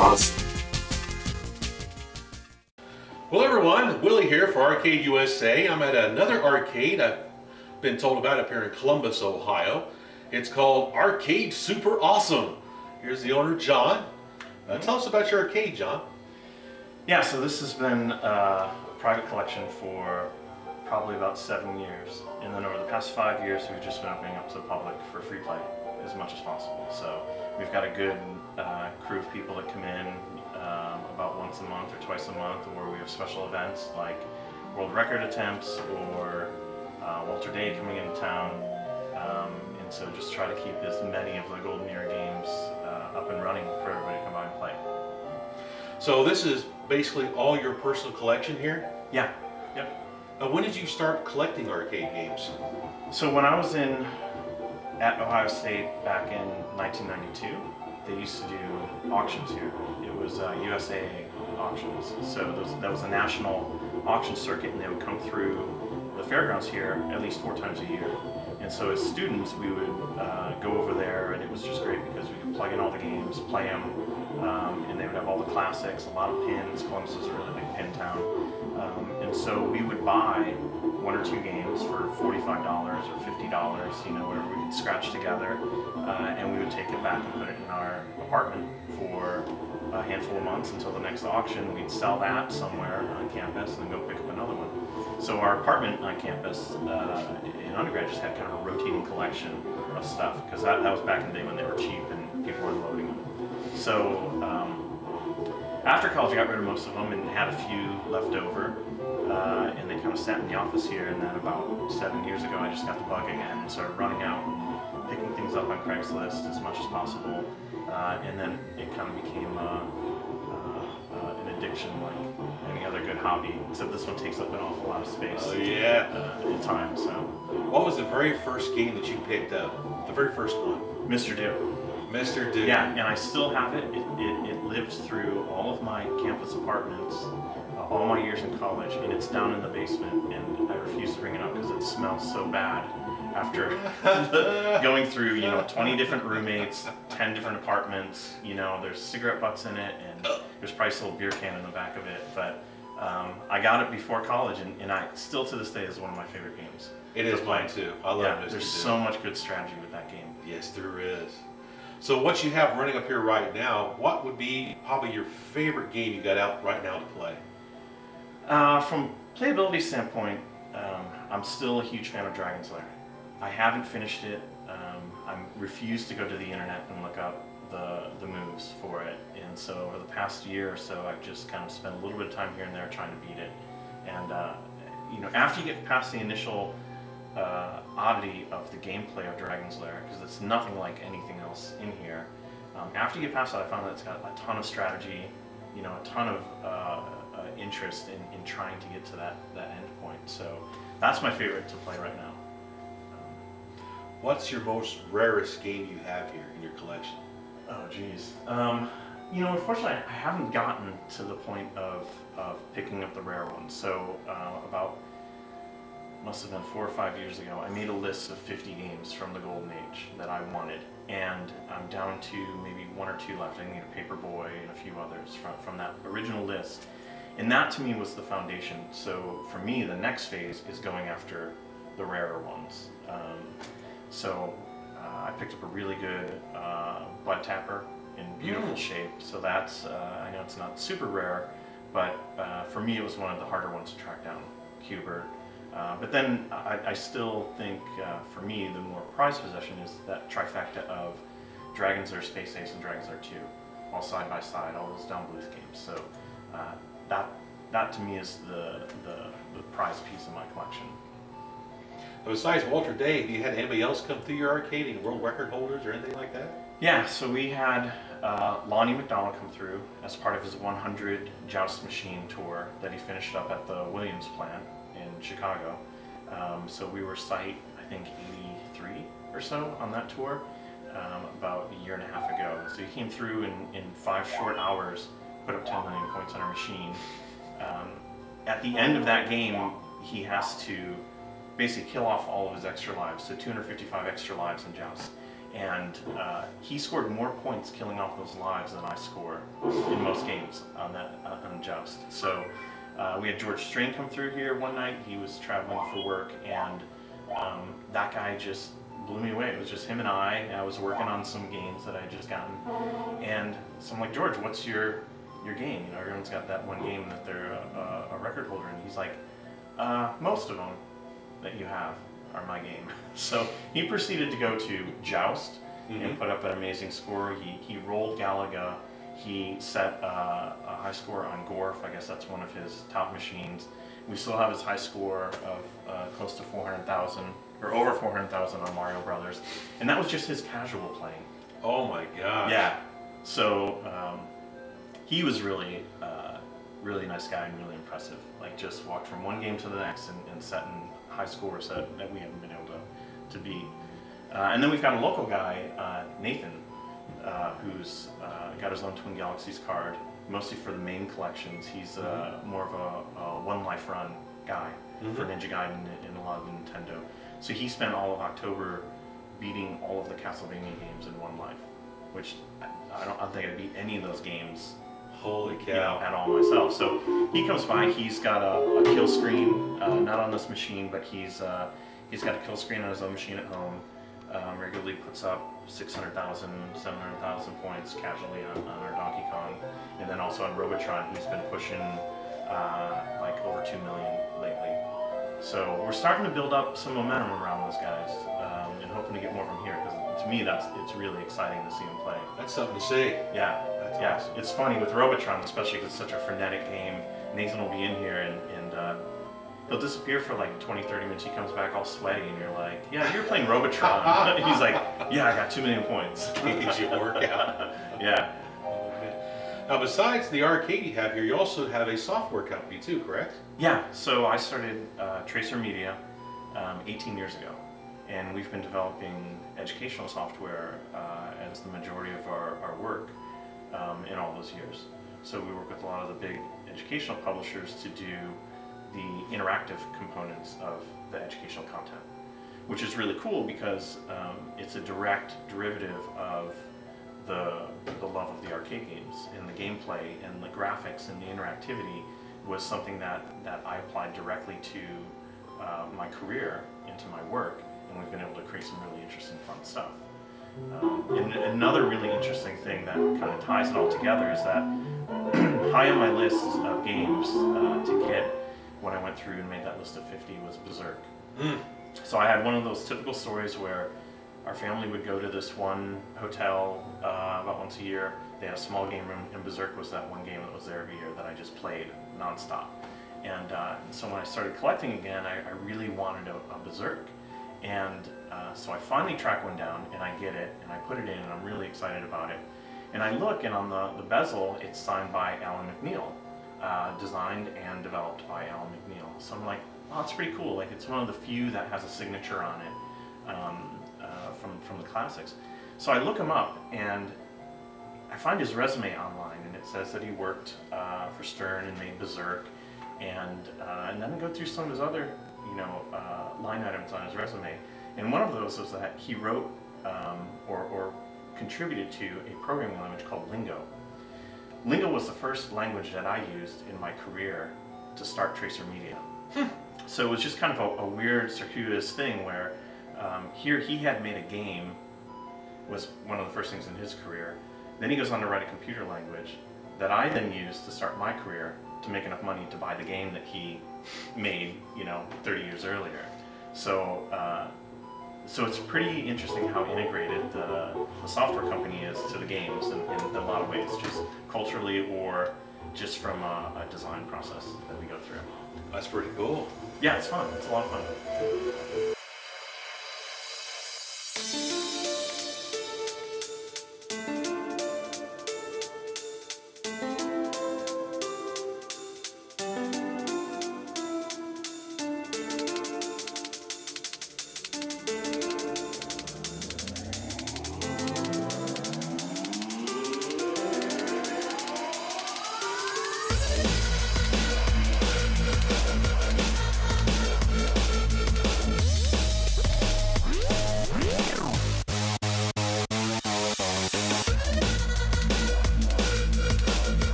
cost. Well everyone, Willie here for Arcade USA. I'm at another arcade I've been told about up here in Columbus, Ohio. It's called Arcade Super Awesome. Here's the owner, John. Tell us about your arcade, John. Yeah, so this has been a private collection for probably about 7 years. And then over the past 5 years, we've just been opening up to the public for free play as much as possible. So we've got a good crew of people that come in about once a month or twice a month, or we have special events like world record attempts or Walter Day coming into town. And so just try to keep as many of the Golden Era games up and running for everybody to come by and play. So this is basically all your personal collection here? Yeah, yep. When did you start collecting arcade games? So when I was at Ohio State back in 1992, they used to do auctions here. It was USAA auctions. So that was a national auction circuit, and they would come through the fairgrounds here at least 4 times a year. And so as students, we would go over there, and it was just great because we could plug in all the games, play them, and they would have all the classics, a lot of pins. Columbus was a really big pin town. And so we would buy 1 or 2 games for $45 or $50, you know, whatever we could scratch together, and we would take it back and put it in our apartment for a handful of months until the next auction. We'd sell that somewhere on campus and then go pick up another one. So our apartment on campus in undergrad just had kind of a rotating collection of stuff, because that was back in the day when they were cheap and people were unloading them. So after college I got rid of most of them and had a few left over, and they kind of sat in the office here, and then about 7 years ago I just got the bug again and started running out and picking things up on Craigslist as much as possible, and then it kind of became an addiction like any other good hobby, except this one takes up an awful lot of space. Oh yeah. At times. So. What was the very first game that you picked up? The very first one? Mr. Do. Mr. Do. Yeah, and I still have it. It lived through all of my campus apartments, all my years in college, and it's down in the basement, and I refuse to bring it up because it smells so bad after going through, you know, 20 different roommates, 10 different apartments, you know, there's cigarette butts in it, and there's probably still a beer can in the back of it, but I got it before college, and I still to this day is one of my favorite games. It is mine too. I love Mr. Do. There's so much good strategy with that game. Yes, there is. So what you have running up here right now, what would be probably your favorite game you got out right now to play? From playability standpoint, I'm still a huge fan of Dragon's Lair. I haven't finished it. I refuse to go to the internet and look up the moves for it, and so over the past year or so I've just kind of spent a little bit of time here and there trying to beat it. And you know, after you get past the initial oddity of the gameplay of Dragon's Lair, because it's nothing like anything else in here, after you get past that, I found that it's got a ton of strategy, you know, a ton of interest in trying to get to that end point. So that's my favorite to play right now. What's your most rarest game you have here in your collection? Oh geez. You know, unfortunately I haven't gotten to the point of picking up the rare ones. So about, must have been 4 or 5 years ago, I made a list of 50 games from the Golden Age that I wanted, and I'm down to maybe 1 or 2 left. I need a Paperboy and a few others from that original list. And that to me was the foundation. So for me, the next phase is going after the rarer ones. So I picked up a really good Blood Tapper in beautiful shape. So that's, I know it's not super rare, but for me it was one of the harder ones to track down, Hubert. But then I still think, for me, the more prized possession is that trifecta of Dragon's Lair Space Ace and Dragon's Lair 2, all side by side, all those Down Bluth games. So that to me is the prized piece of my collection. Besides Walter Day, have you had anybody else come through your arcade, any world record holders or anything like that? Yeah, so we had Lonnie McDonald come through as part of his 100 Joust Machine tour that he finished up at the Williams plant in Chicago. So we were site, I think, 83 or so on that tour about a year and a half ago. So he came through in 5 short hours, put up 10 million points on our machine. At the end of that game, he has to basically kill off all of his extra lives, so 255 extra lives in Joust. And he scored more points killing off those lives than I score in most games on Joust. So we had George Strain come through here one night. He was traveling for work, and that guy just blew me away. It was just him and I was working on some games that I had just gotten. And so I'm like, George, what's your game? You know, everyone's got that one game that they're a record holder, and he's like, most of them that you have are my game. So he proceeded to go to Joust and put up an amazing score. He rolled Galaga. He set a high score on Gorf. I guess that's one of his top machines. We still have his high score of close to 400,000 or over 400,000 on Mario Brothers, and that was just his casual playing. Oh my gosh. Yeah. So he was really really nice guy and really impressive. Like, just walked from one game to the next and setting high scores that we haven't been able to beat. And then we've got a local guy, Nathan, who's got his own Twin Galaxies card, mostly for the main collections. He's more of a one life run guy for Ninja Gaiden and a lot of Nintendo. So he spent all of October beating all of the Castlevania games in one life, which I don't think I'd beat any of those games. Holy cow. You know, at all myself. So he comes by, he's got a kill screen, not on this machine, but he's got a kill screen on his own machine at home. Regularly puts up 600,000, 700,000 points casually on our Donkey Kong. And then also on Robotron, he's been pushing like over 2 million lately. So we're starting to build up some momentum around those guys, and hoping to get more from here, because to me it's really exciting to see them play. That's something to see. Yeah. That's awesome. It's funny with Robotron, especially because it's such a frenetic game. Nathan will be in here and he'll disappear for like 20-30 minutes. He comes back all sweaty, and you're like, yeah, you're playing Robotron. He's like, yeah, I got 2 million points. Needs your workout. Yeah. Now, besides the arcade you have here, you also have a software company too, correct? Yeah, so I started Tracer Media 18 years ago, and we've been developing educational software as the majority of our work in all those years. So we work with a lot of the big educational publishers to do the interactive components of the educational content, which is really cool because it's a direct derivative of the love of the arcade games, and the gameplay and the graphics and the interactivity was something that I applied directly to my career, into my work, and we've been able to create some really interesting fun stuff. And another really interesting thing that kind of ties it all together is that high on my list of games to get when I went through and made that list of 50 was Berserk. So I had one of those typical stories where our family would go to this one hotel about once a year. They had a small game room, and Berserk was that one game that was there every year that I just played nonstop. And so when I started collecting again, I really wanted a Berserk. And so I finally track one down, and I get it, and I put it in, and I'm really excited about it. And I look, and on the bezel, it's signed by Alan McNeil, designed and developed by Alan McNeil. So I'm like, oh, that's pretty cool. Like, it's one of the few that has a signature on it from the classics. So I look him up, and I find his resume online, and it says that he worked for Stern and made Berserk, and then I go through some of his other, line items on his resume, and one of those was that he wrote or contributed to a programming language called Lingo. Lingo was the first language that I used in my career to start Tracer Media. So it was just kind of a weird, circuitous thing where here he had made a game, was one of the first things in his career. Then he goes on to write a computer language that I then used to start my career to make enough money to buy the game that he made, 30 years earlier. So, so it's pretty interesting how integrated the software company is to the games in a lot of ways, just culturally or just from a design process that we go through. That's pretty cool. Yeah, it's fun. It's a lot of fun.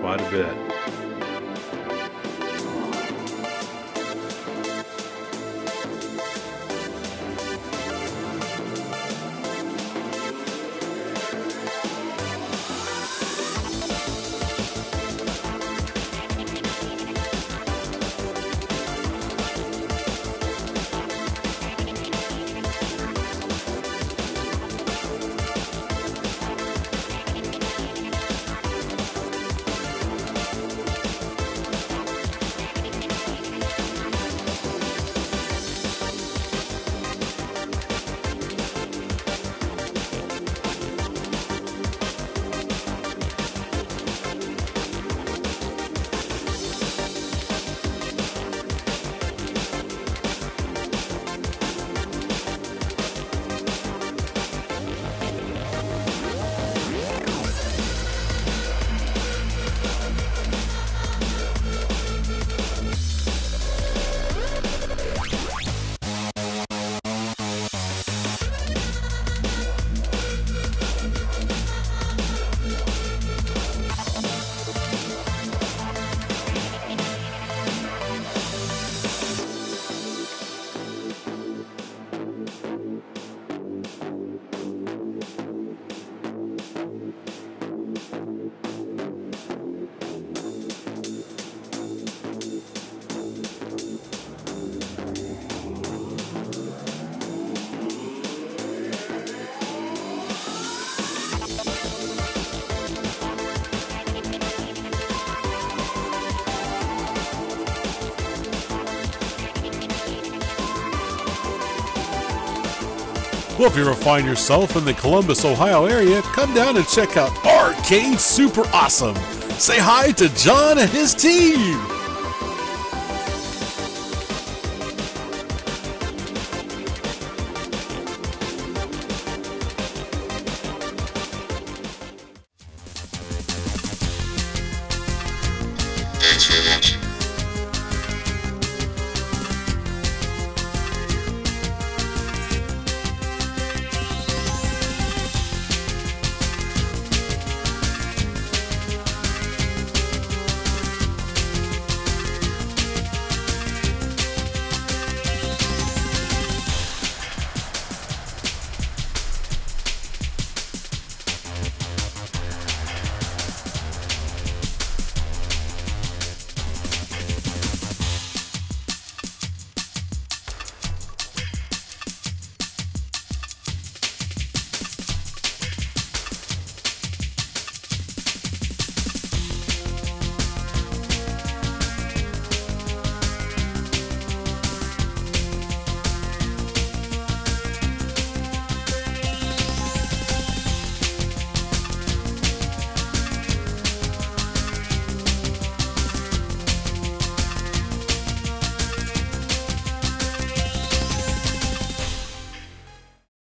quite a bit. Well, if you ever find yourself in the Columbus, Ohio area, come down and check out Arcade Super Awesome. Say hi to John and his team.